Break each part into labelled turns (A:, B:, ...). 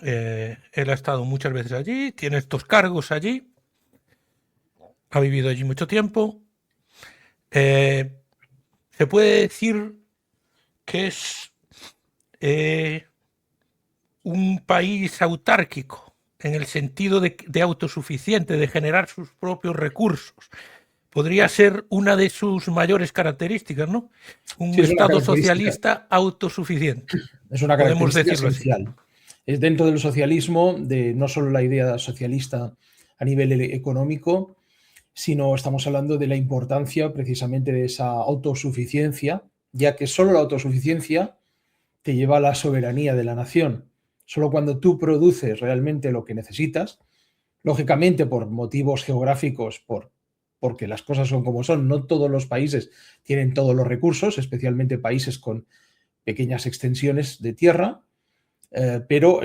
A: Él ha estado muchas veces allí, tiene estos cargos allí, ha vivido allí mucho tiempo. Se puede decir que es un país autárquico, en el sentido de autosuficiente, de generar sus propios recursos. Podría ser una de sus mayores características, ¿no?
B: Sí,
A: Un
B: es una
A: Estado
B: característica,
A: socialista autosuficiente,
B: es una
A: podemos
B: característica
A: decirlo así.
B: esencial. Es dentro del socialismo, de no solo la idea socialista a nivel económico, sino estamos hablando de la importancia precisamente de esa autosuficiencia, ya que solo la autosuficiencia te lleva a la soberanía de la nación. Solo cuando tú produces realmente lo que necesitas, lógicamente por motivos geográficos, porque las cosas son como son, no todos los países tienen todos los recursos, especialmente países con pequeñas extensiones de tierra, pero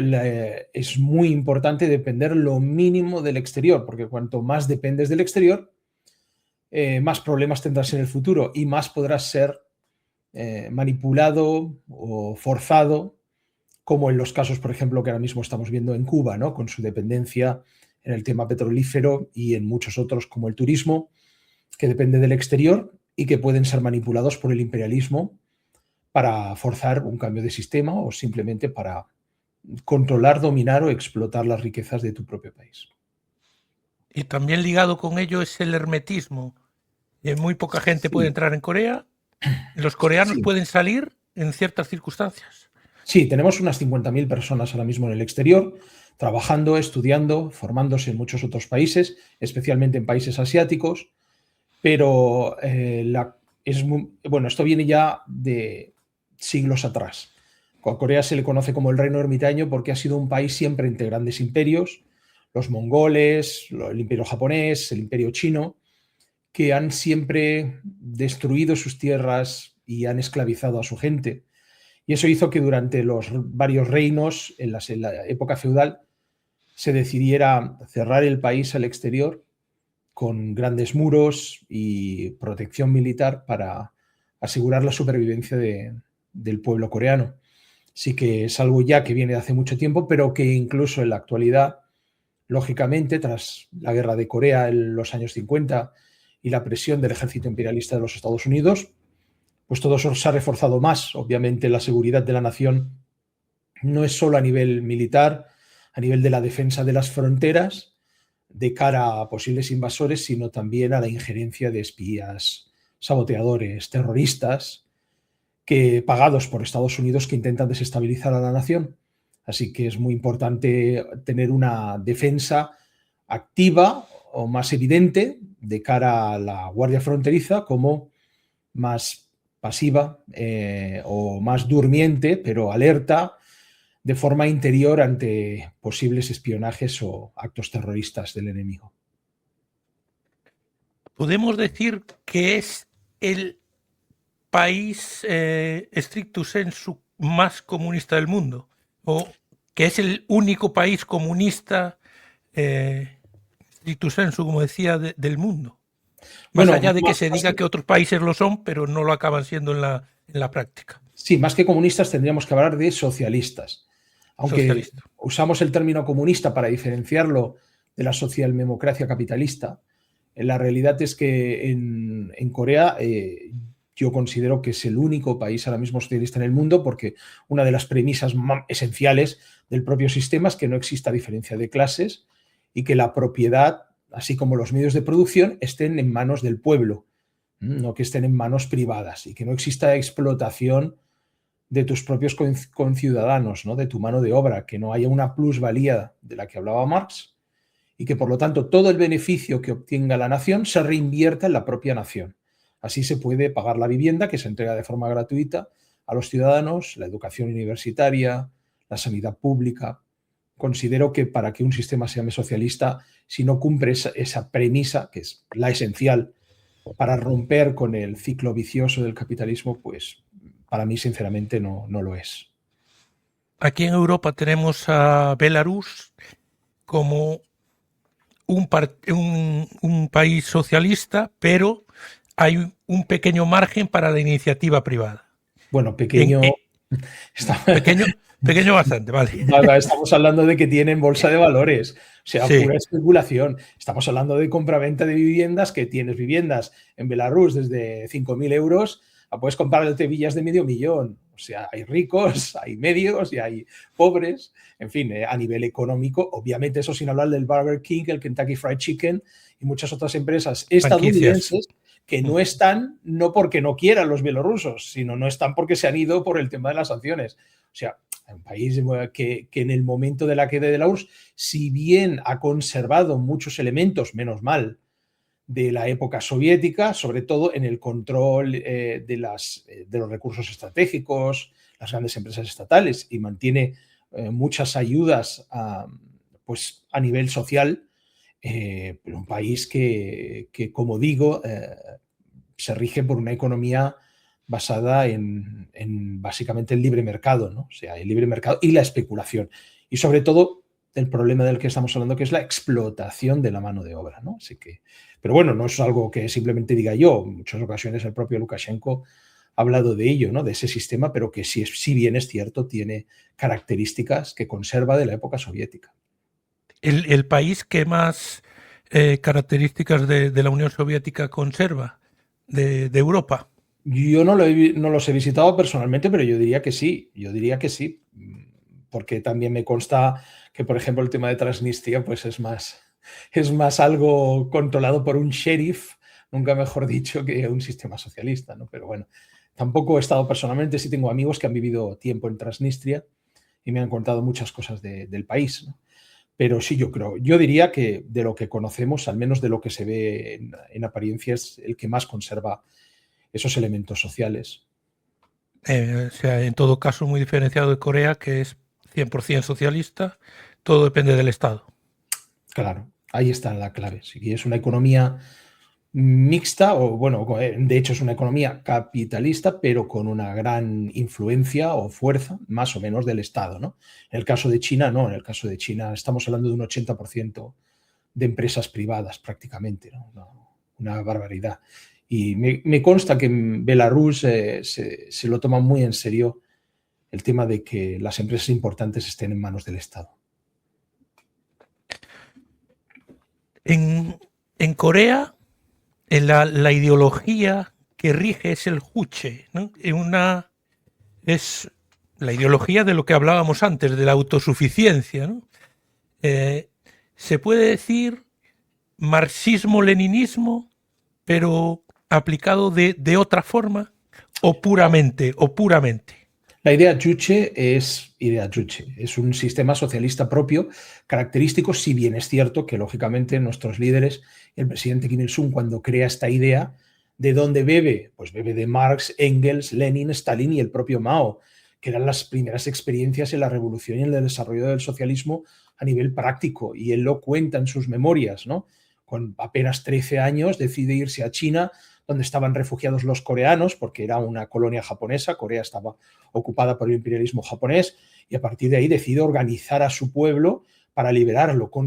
B: es muy importante depender lo mínimo del exterior, porque cuanto más dependes del exterior, más problemas tendrás en el futuro y más podrás ser manipulado o forzado, como en los casos, por ejemplo, que ahora mismo estamos viendo en Cuba, ¿no? Con su dependencia en el tema petrolífero y en muchos otros, como el turismo, que depende del exterior y que pueden ser manipulados por el imperialismo para forzar un cambio de sistema o simplemente para controlar, dominar o explotar las riquezas de tu propio país.
A: Y también ligado con ello es el hermetismo. Muy poca gente puede
B: Sí,
A: entrar en Corea. Los coreanos
B: sí.
A: pueden salir en ciertas circunstancias.
B: Sí, tenemos unas 50.000 personas ahora mismo en el exterior, trabajando, estudiando, formándose en muchos otros países, especialmente en países asiáticos, pero bueno, esto viene ya de siglos atrás. A Corea se le conoce como el Reino Ermitaño porque ha sido un país siempre entre grandes imperios, los mongoles, el imperio japonés, el imperio chino, que han siempre destruido sus tierras y han esclavizado a su gente. Y eso hizo que durante los varios reinos, en la época feudal, se decidiera cerrar el país al exterior con grandes muros y protección militar para asegurar la supervivencia del pueblo coreano. Sí que es algo ya que viene de hace mucho tiempo, pero que incluso en la actualidad, lógicamente, tras la guerra de Corea en los años 50 y la presión del ejército imperialista de los Estados Unidos, pues todo eso se ha reforzado más. Obviamente la seguridad de la nación no es solo a nivel militar, a nivel de la defensa de las fronteras, de cara a posibles invasores, sino también a la injerencia de espías, saboteadores, terroristas, que pagados por Estados Unidos que intentan desestabilizar a la nación. Así que es muy importante tener una defensa activa o más evidente de cara a la Guardia Fronteriza como más pasiva o más durmiente, pero alerta de forma interior ante posibles espionajes o actos terroristas del enemigo.
A: Podemos decir que es el país stricto sensu más comunista del mundo, o que es el único país comunista stricto sensu, como decía, del mundo. Más
B: Bueno,
A: allá de que se
B: más
A: diga
B: que,
A: que otros países lo son, pero no lo acaban siendo en la práctica.
B: sí, más que comunistas tendríamos que hablar de socialistas. Aunque
A: Socialista.
B: usamos el término comunista para diferenciarlo de la socialdemocracia capitalista, la realidad es que en Corea yo considero que es el único país ahora mismo socialista en el mundo porque una de las premisas esenciales del propio sistema es que no exista diferencia de clases y que la propiedad, así como los medios de producción, estén en manos del pueblo, no que estén en manos privadas y que no exista explotación de tus propios conciudadanos, ¿no? De tu mano de obra, que no haya una plusvalía de la que hablaba Marx y que por lo tanto todo el beneficio que obtenga la nación se reinvierta en la propia nación. Así se puede pagar la vivienda que se entrega de forma gratuita a los ciudadanos, la educación universitaria, la sanidad pública. Considero que para que un sistema sea socialista, si no cumple esa premisa, que es la esencial para romper con el ciclo vicioso del capitalismo, pues para mí sinceramente no lo es.
A: Aquí en Europa tenemos a Belarus como un país socialista, pero hay un pequeño margen para la iniciativa privada.
B: Bueno,
A: En,
B: pequeño, está,
A: pequeño, Pequeño bastante, vale.
B: Estamos hablando de que tienen bolsa de valores, o sea,
A: Sí.
B: pura especulación. Estamos hablando de compraventa de viviendas, que tienes viviendas en Belarus desde 5.000 euros, puedes comprarte villas de $500.000. O sea, hay ricos, hay medios y hay pobres. En fin, a nivel económico, obviamente eso sin hablar del Burger King, el Kentucky Fried Chicken y muchas otras empresas estadounidenses que no están, no porque no quieran los bielorrusos, sino no están porque se han ido por el tema de las sanciones. O sea, un país que en el momento de la queda de la URSS, si bien ha conservado muchos elementos, menos mal, de la época soviética, sobre todo en el control de los recursos estratégicos, las grandes empresas estatales, y mantiene muchas ayudas pues a nivel social, pero un país que como digo, se rige por una economía basada en básicamente el libre mercado, ¿no? O sea, el libre mercado y la especulación. Y sobre todo el problema del que estamos hablando, que es la explotación de la mano de obra, ¿no? Así que, pero bueno, no es algo que simplemente diga yo. En muchas ocasiones el propio Lukashenko ha hablado de ello, ¿no? De ese sistema, pero que si bien es cierto, tiene características que conserva de la época soviética.
A: El país que más características de la Unión Soviética conserva de Europa.
B: Yo no los he visitado personalmente, pero yo diría que sí, porque también me consta que, por ejemplo, el tema de Transnistria pues es más algo controlado por un sheriff, nunca mejor dicho, que un sistema socialista, ¿no? Pero bueno, tampoco he estado personalmente, sí tengo amigos que han vivido tiempo en Transnistria y me han contado muchas cosas del país, ¿no? Pero sí, yo diría que de lo que conocemos, al menos de lo que se ve en apariencia, es el que más conserva esos elementos sociales.
A: O sea, en todo caso, muy diferenciado de Corea, que es 100% socialista, todo depende del Estado.
B: Claro, ahí está la clave. Si es una economía mixta, o bueno, de hecho es una economía capitalista, pero con una gran influencia o fuerza, más o menos, del Estado, ¿no? En el caso de China, no, en el caso de China estamos hablando de un 80% de empresas privadas prácticamente, ¿no? Una barbaridad. Y me consta que en Belarus se lo toma muy en serio el tema de que las empresas importantes estén en manos del Estado.
A: En Corea, la ideología que rige es el Juche, ¿no? Es la ideología de lo que hablábamos antes, de la autosuficiencia, ¿no? Se puede decir marxismo-leninismo, pero aplicado de otra forma, o puramente.
B: La idea Juche es un sistema socialista propio, característico, si bien es cierto que lógicamente nuestros líderes, el presidente Kim Il-sung, cuando crea esta idea, ¿de dónde bebe? Pues bebe de Marx, Engels, Lenin, Stalin y el propio Mao, que eran las primeras experiencias en la revolución y en el desarrollo del socialismo a nivel práctico. Y él lo cuenta en sus memorias, ¿no? Con apenas 13 años decide irse a China, donde estaban refugiados los coreanos, porque era una colonia japonesa, Corea estaba ocupada por el imperialismo japonés, y a partir de ahí decide organizar a su pueblo para liberarlo con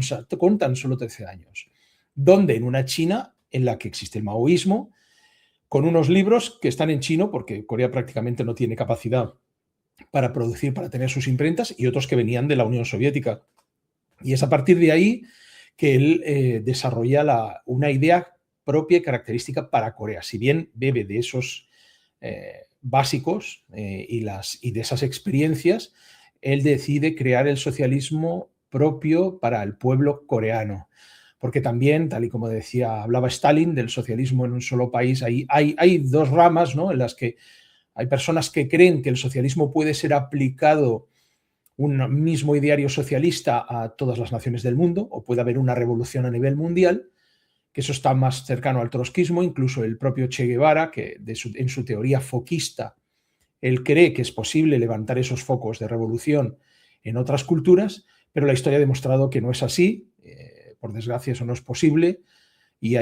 B: tan solo 13 años. Donde en una China en la que existe el maoísmo, con unos libros que están en chino, porque Corea prácticamente no tiene capacidad para producir, para tener sus imprentas, y otros que venían de la Unión Soviética. Y es a partir de ahí que él desarrolla una idea propia y característica para Corea. Si bien bebe de esos básicos y de esas experiencias, él decide crear el socialismo propio para el pueblo coreano. Porque también, tal y como decía, hablaba Stalin del socialismo en un solo país, hay dos ramas, ¿no?, en las que hay personas que creen que el socialismo puede ser aplicado, un mismo ideario socialista, a todas las naciones del mundo, o puede haber una revolución a nivel mundial, que eso está más cercano al trotskismo. Incluso el propio Che Guevara, que en su teoría foquista, él cree que es posible levantar esos focos de revolución en otras culturas, pero la historia ha demostrado que no es así. Por desgracia, eso no es posible, y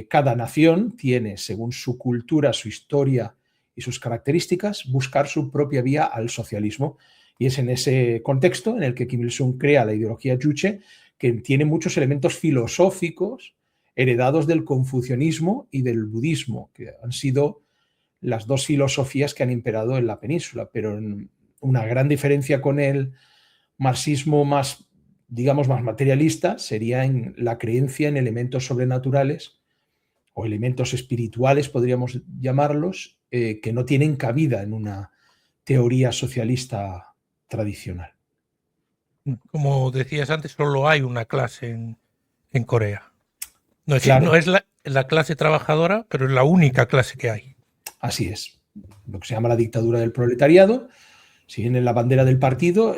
B: cada nación tiene, según su cultura, su historia y sus características, buscar su propia vía al socialismo. Y es en ese contexto en el que Kim Il-sung crea la ideología Juche, que tiene muchos elementos filosóficos heredados del confucianismo y del budismo, que han sido las dos filosofías que han imperado en la península. Pero una gran diferencia con el marxismo más, digamos, más materialista sería en la creencia en elementos sobrenaturales o elementos espirituales, podríamos llamarlos, que no tienen cabida en una teoría socialista tradicional.
A: Como decías antes, solo hay una clase en Corea. No es,
B: Claro,
A: no es la clase trabajadora, pero es la única clase que hay.
B: así es. Lo que se llama la dictadura del proletariado. Si bien en la bandera del partido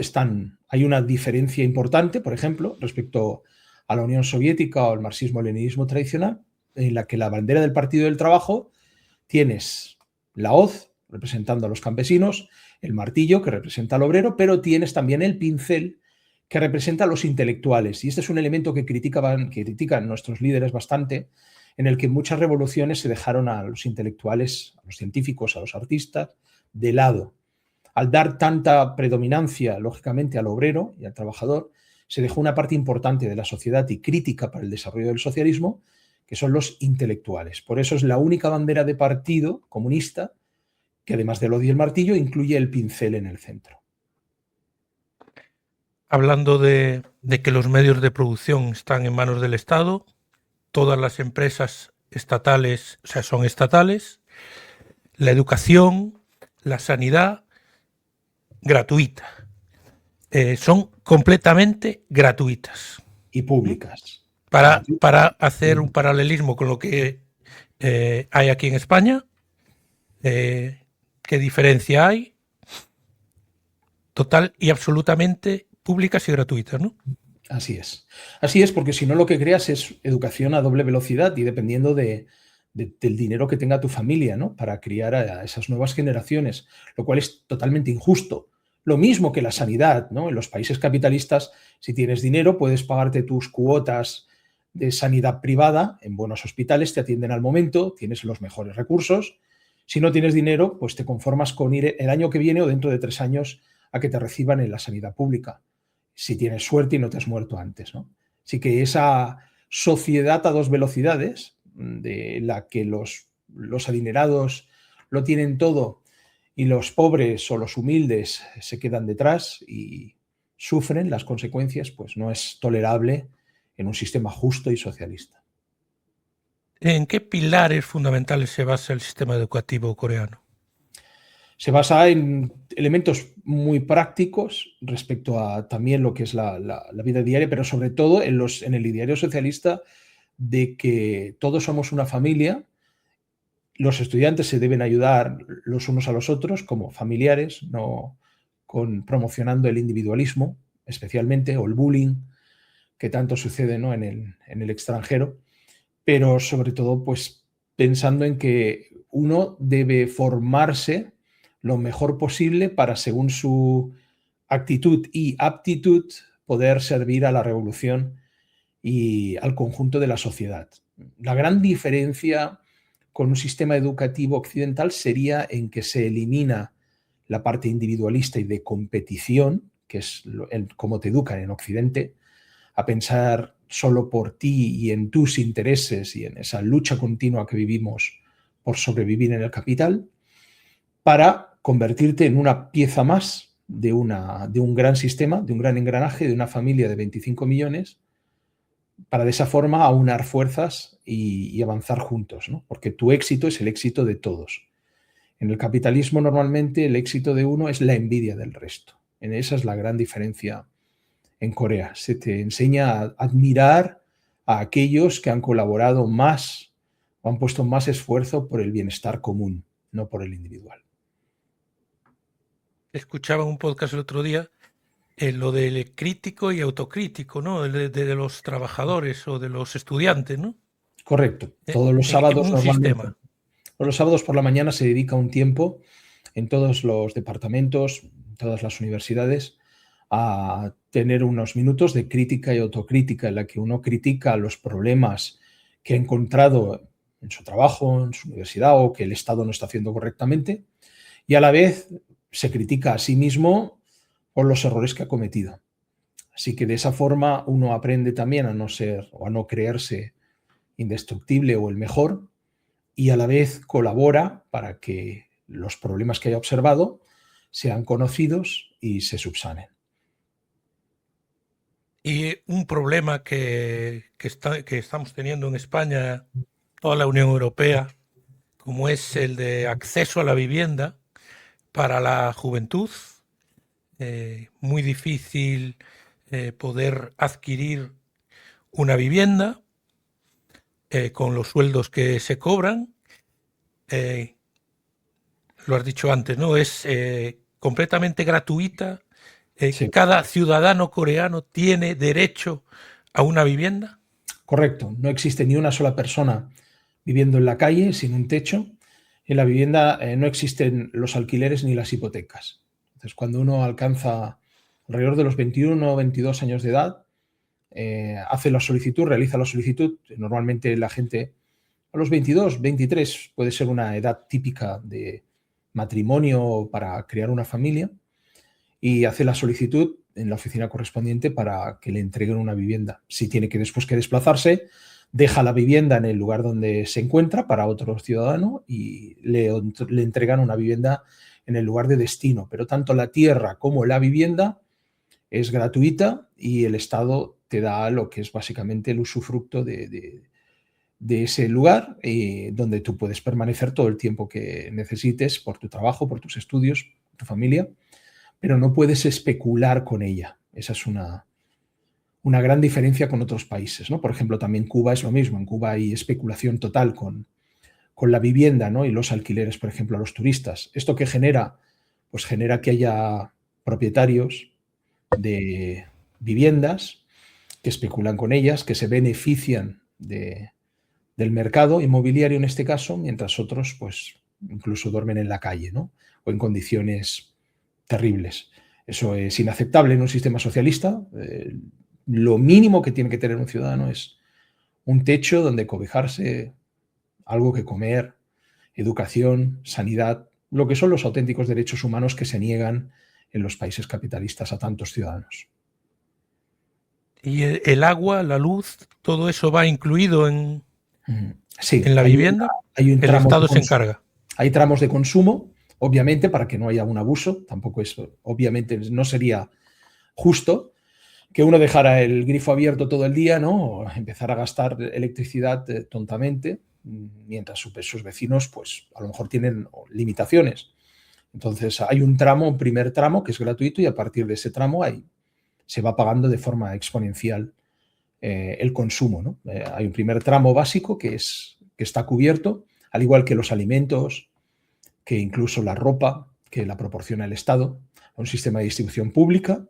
B: hay una diferencia importante, por ejemplo, respecto a la Unión Soviética o al marxismo-leninismo tradicional, en la que la bandera del Partido del Trabajo tienes la hoz, representando a los campesinos, el martillo, que representa al obrero, pero tienes también el pincel, que representa a los intelectuales. Y este es un elemento que critican nuestros líderes bastante, en el que muchas revoluciones se dejaron a los intelectuales, a los científicos, a los artistas, de lado. Al dar tanta predominancia, lógicamente, al obrero y al trabajador, se dejó una parte importante de la sociedad y crítica para el desarrollo del socialismo, que son los intelectuales. Por eso es la única bandera de partido comunista que, además del odio y el martillo, incluye el pincel en el centro.
A: Hablando de que los medios de producción están en manos del Estado, todas las empresas estatales, o sea, son estatales, la educación, la sanidad, gratuita. Son completamente gratuitas.
B: Y públicas.
A: Para hacer un paralelismo con lo que hay aquí en España, ¿qué diferencia hay? Total y absolutamente públicas y gratuitas, ¿no?
B: Así es. Así es, porque si no lo que creas es educación a doble velocidad y dependiendo del dinero que tenga tu familia, ¿no? Para criar a esas nuevas generaciones, lo cual es totalmente injusto. Lo mismo que la sanidad, ¿no? En los países capitalistas, si tienes dinero, puedes pagarte tus cuotas de sanidad privada en buenos hospitales, te atienden al momento, tienes los mejores recursos. Si no tienes dinero, pues te conformas con ir el año que viene o dentro de 3 años a que te reciban en la sanidad pública, si tienes suerte y no te has muerto antes, ¿no? Así que esa sociedad a dos velocidades, de la que los adinerados lo tienen todo y los pobres o los humildes se quedan detrás y sufren las consecuencias, pues no es tolerable en un sistema justo y socialista.
A: ¿En qué pilares fundamentales se basa el sistema educativo coreano?
B: Se basa en elementos muy prácticos respecto a también lo que es la vida diaria, pero sobre todo en el ideario socialista de que todos somos una familia, los estudiantes se deben ayudar los unos a los otros como familiares, no promocionando el individualismo especialmente, o el bullying que tanto sucede, ¿no? en el extranjero, pero sobre todo pues pensando en que uno debe formarse lo mejor posible para, según su actitud y aptitud, poder servir a la revolución y al conjunto de la sociedad. La gran diferencia con un sistema educativo occidental sería en que se elimina la parte individualista y de competición, que es cómo te educan en Occidente, a pensar solo por ti y en tus intereses y en esa lucha continua que vivimos por sobrevivir en el capital, para convertirte en una pieza más de un gran sistema, de un gran engranaje, de una familia de 25 millones, para de esa forma aunar fuerzas y avanzar juntos, ¿no? Porque tu éxito es el éxito de todos. En el capitalismo normalmente el éxito de uno es la envidia del resto. Esa es la gran diferencia en Corea. Se te enseña a admirar a aquellos que han colaborado más o han puesto más esfuerzo por el bienestar común, no por el individual.
A: Escuchaba un podcast el otro día, lo del crítico y autocrítico, ¿no? De los trabajadores o de los estudiantes, ¿no?
B: Correcto. Todos los
A: En
B: sábados
A: un
B: normalmente.
A: sistema.
B: Los sábados por la mañana se dedica un tiempo en todos los departamentos, en todas las universidades, a tener unos minutos de crítica y autocrítica en la que uno critica los problemas que ha encontrado en su trabajo, en su universidad o que el Estado no está haciendo correctamente, y a la vez se critica a sí mismo por los errores que ha cometido. Así que de esa forma uno aprende también a no ser o a no creerse indestructible o el mejor, y a la vez colabora para que los problemas que haya observado sean conocidos y se subsanen.
A: Y un problema que estamos teniendo en España, toda la Unión Europea, como es el de acceso a la vivienda para la juventud, muy difícil poder adquirir una vivienda con los sueldos que se cobran. Lo has dicho antes, ¿no? Es completamente gratuita.
B: Sí,
A: ¿Cada ciudadano coreano tiene derecho a una vivienda?
B: correcto. No existe ni una sola persona viviendo en la calle sin un techo. En la vivienda no existen los alquileres ni las hipotecas. Entonces, cuando uno alcanza alrededor de los 21 o 22 años de edad, hace la solicitud, realiza la solicitud. Normalmente la gente a los 22, 23 puede ser una edad típica de matrimonio para crear una familia, y hace la solicitud en la oficina correspondiente para que le entreguen una vivienda. Si tiene que después que desplazarse, deja la vivienda en el lugar donde se encuentra para otro ciudadano y le entregan una vivienda en el lugar de destino. Pero tanto la tierra como la vivienda es gratuita y el Estado te da lo que es básicamente el usufructo de ese lugar donde tú puedes permanecer todo el tiempo que necesites por tu trabajo, por tus estudios, tu familia, pero no puedes especular con ella. Esa es una gran diferencia con otros países, ¿no? Por ejemplo, también Cuba es lo mismo. En Cuba hay especulación total con la vivienda, ¿no? Y los alquileres, por ejemplo, a los turistas. ¿Esto qué genera? Pues genera que haya propietarios de viviendas que especulan con ellas, que se benefician del mercado inmobiliario en este caso, mientras otros pues incluso duermen en la calle, ¿no? O en condiciones terribles. Eso es inaceptable en un sistema socialista. Lo mínimo que tiene que tener un ciudadano es un techo donde cobijarse, algo que comer, educación, sanidad, lo que son los auténticos derechos humanos que se niegan en los países capitalistas a tantos ciudadanos.
A: ¿Y el agua, la luz, todo eso va incluido en
B: Sí,
A: la vivienda?
B: hay un
A: El
B: tramo de
A: Estado se
B: consumo.
A: encarga.
B: Hay tramos de consumo, obviamente, para que no haya un abuso. Tampoco es, obviamente, no sería justo que uno dejara el grifo abierto todo el día, ¿no? O empezar a gastar electricidad tontamente, mientras sus vecinos, pues, a lo mejor tienen limitaciones. Entonces, hay un tramo, un primer tramo que es gratuito, y a partir de ese tramo se va pagando de forma exponencial el consumo, ¿no? Hay un primer tramo básico que está cubierto, al igual que los alimentos, que incluso la ropa que la proporciona el Estado, un sistema de distribución pública,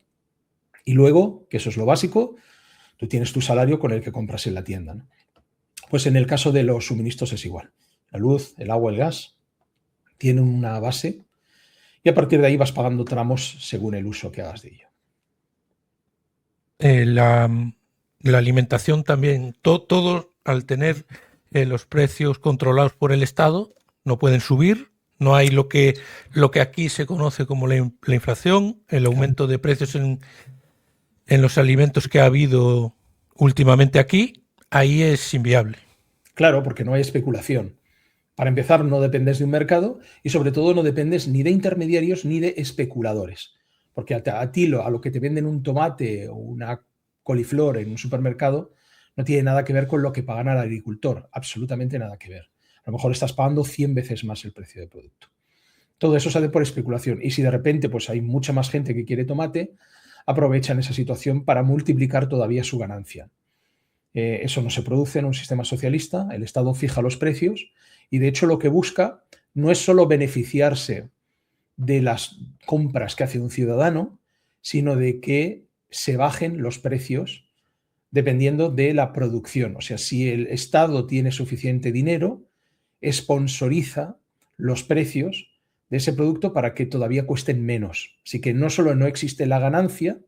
B: y luego, que eso es lo básico, tú tienes tu salario con el que compras en la tienda, ¿no? Pues en el caso de los suministros es igual. La luz, el agua, el gas tienen una base y a partir de ahí vas pagando tramos según el uso que hagas de ello.
A: La alimentación también, todo al tener los precios controlados por el Estado, no pueden subir. No hay lo que aquí se conoce como la inflación, el aumento de precios en los alimentos que ha habido últimamente aquí. Ahí es inviable.
B: Claro, porque no hay especulación. Para empezar, no dependes de un mercado y sobre todo no dependes ni de intermediarios ni de especuladores. Porque a ti a lo que te venden un tomate o una coliflor en un supermercado no tiene nada que ver con lo que pagan al agricultor. Absolutamente nada que ver. A lo mejor estás pagando 100 veces más el precio del producto. Todo eso se hace por especulación. Y si de repente pues, hay mucha más gente que quiere tomate, aprovechan esa situación para multiplicar todavía su ganancia. Eso no se produce en un sistema socialista. El Estado fija los precios y de hecho lo que busca no es solo beneficiarse de las compras que hace un ciudadano, sino de que se bajen los precios dependiendo de la producción. O sea, si el Estado tiene suficiente dinero, sponsoriza los precios de ese producto para que todavía cuesten menos. Así que no solo no existe la ganancia,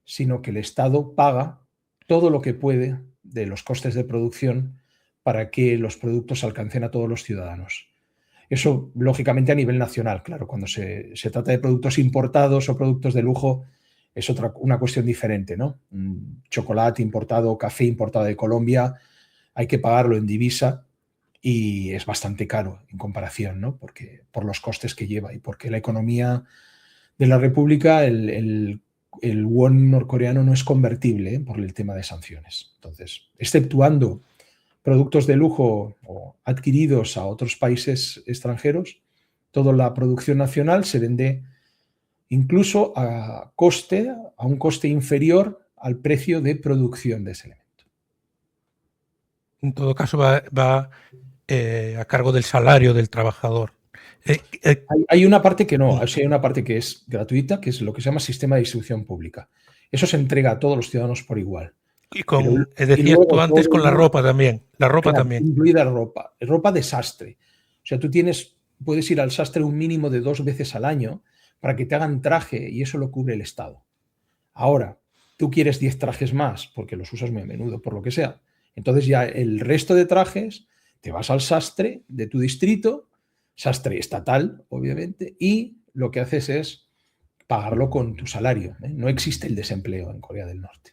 B: sino que el Estado paga todo lo que puede de los costes de producción para que los productos alcancen a todos los ciudadanos. Eso, lógicamente, a nivel nacional. Claro, cuando se trata de productos importados o productos de lujo, es una cuestión diferente, ¿no? Chocolate importado, café importado de Colombia, hay que pagarlo en divisa y es bastante caro en comparación, ¿no? Por los costes que lleva y porque la economía de la República, el won norcoreano no es convertible por el tema de sanciones. Entonces, exceptuando productos de lujo o adquiridos a otros países extranjeros, toda la producción nacional se vende incluso a un coste inferior al precio de producción de ese elemento.
A: En todo caso, va a cargo del salario del trabajador.
B: Hay una parte que no, o sea, hay una parte que es gratuita, que es lo que se llama sistema de distribución pública. Eso se entrega a todos los ciudadanos por igual.
A: Y decías tú antes con la ropa también. La ropa también.
B: Incluida ropa de sastre. O sea, tú puedes ir al sastre un mínimo de 2 veces al año para que te hagan traje y eso lo cubre el Estado. Ahora, tú quieres 10 trajes más porque los usas muy a menudo, por lo que sea. Entonces ya el resto de trajes te vas al sastre de tu distrito, sastre estatal, obviamente, y lo que haces es pagarlo con tu salario. No existe el desempleo en Corea del Norte.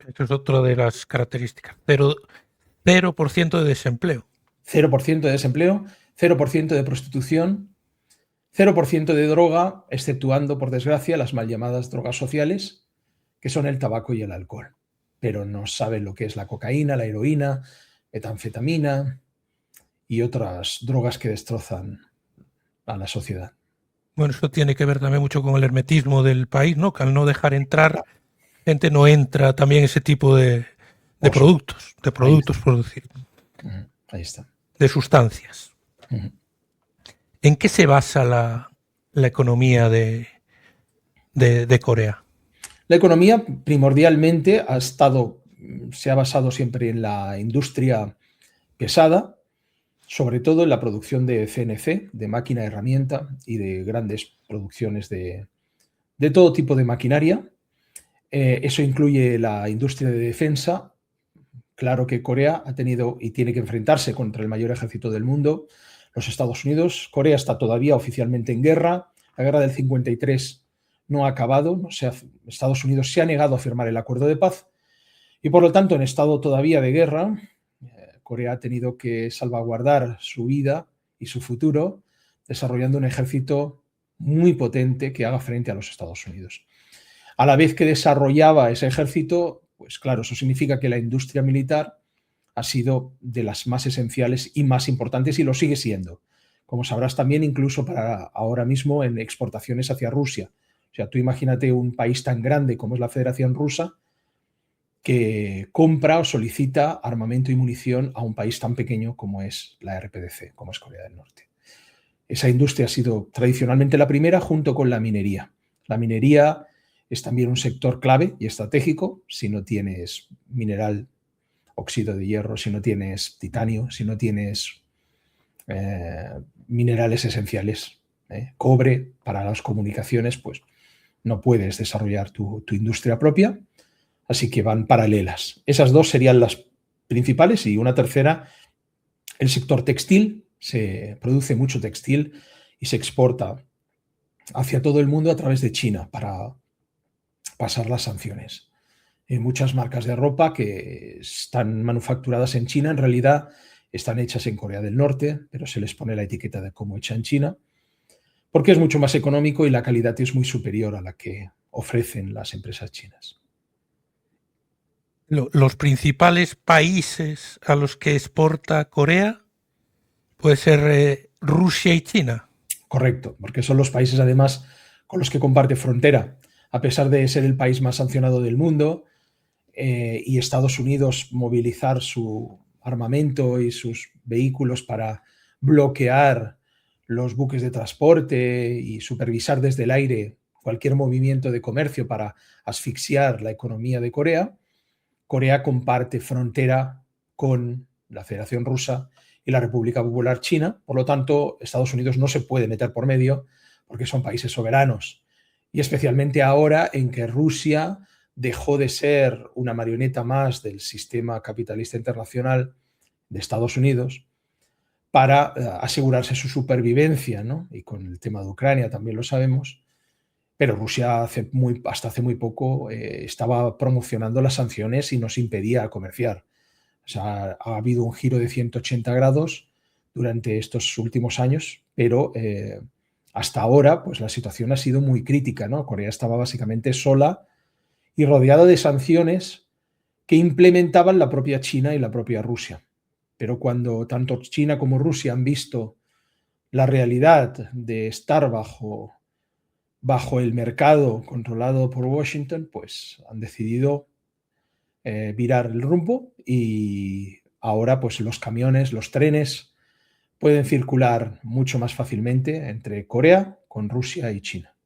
A: Eso es otra de las características. 0% de desempleo.
B: 0% de desempleo, 0% de prostitución, 0% de droga, exceptuando, por desgracia, las mal llamadas drogas sociales, que son el tabaco y el alcohol. Pero no saben lo que es la cocaína, la heroína, metanfetamina y otras drogas que destrozan a la sociedad.
A: Bueno, eso tiene que ver también mucho con el hermetismo del país, ¿no? Que al no dejar entrar, gente no entra también ese tipo de productos, por decir.
B: Ahí está.
A: De sustancias. ¿En qué se basa la economía de Corea?
B: La economía primordialmente se ha basado siempre en la industria pesada, sobre todo en la producción de CNC, de máquina herramienta y de grandes producciones de todo tipo de maquinaria. Eso incluye la industria de defensa. Claro que Corea ha tenido y tiene que enfrentarse contra el mayor ejército del mundo, los Estados Unidos. Corea está todavía oficialmente en guerra. La guerra del 53 no ha acabado. Estados Unidos se ha negado a firmar el acuerdo de paz y, por lo tanto, en estado todavía de guerra, Corea ha tenido que salvaguardar su vida y su futuro desarrollando un ejército muy potente que haga frente a los Estados Unidos. A la vez que desarrollaba ese ejército, pues claro, eso significa que la industria militar ha sido de las más esenciales y más importantes y lo sigue siendo. Como sabrás también, incluso para ahora mismo en exportaciones hacia Rusia. O sea, tú imagínate un país tan grande como es la Federación Rusa que compra o solicita armamento y munición a un país tan pequeño como es la RPDC, como es Corea del Norte. Esa industria ha sido tradicionalmente la primera junto con la minería. La minería es también un sector clave y estratégico. Si no tienes mineral, óxido de hierro, si no tienes titanio, si no tienes minerales esenciales, cobre para las comunicaciones, pues no puedes desarrollar tu industria propia. Así que van paralelas. Esas dos serían las principales y una tercera, el sector textil. Se produce mucho textil y se exporta hacia todo el mundo a través de China para pasar las sanciones. Muchas marcas de ropa que están manufacturadas en China en realidad están hechas en Corea del Norte, pero se les pone la etiqueta de como hecha en China, porque es mucho más económico y la calidad es muy superior a la que ofrecen las empresas chinas.
A: Los principales países a los que exporta Corea puede ser Rusia y China.
B: Correcto, porque son los países además con los que comparte frontera. A pesar de ser el país más sancionado del mundo y Estados Unidos movilizar su armamento y sus vehículos para bloquear los buques de transporte y supervisar desde el aire cualquier movimiento de comercio para asfixiar la economía de Corea, Corea comparte frontera con la Federación Rusa y la República Popular China. Por lo tanto, Estados Unidos no se puede meter por medio porque son países soberanos. Y especialmente ahora en que Rusia dejó de ser una marioneta más del sistema capitalista internacional de Estados Unidos para asegurarse su supervivencia, ¿no? Y con el tema de Ucrania también lo sabemos. Pero Rusia hasta hace muy poco estaba promocionando las sanciones y nos impedía comerciar. O sea, ha habido un giro de 180 grados durante estos últimos años, pero hasta ahora, pues la situación ha sido muy crítica, ¿no? Corea estaba básicamente sola y rodeada de sanciones que implementaban la propia China y la propia Rusia. Pero cuando tanto China como Rusia han visto la realidad de estar bajo el mercado controlado por Washington, pues han decidido virar el rumbo y ahora pues los camiones, los trenes pueden circular mucho más fácilmente entre Corea, con Rusia y China.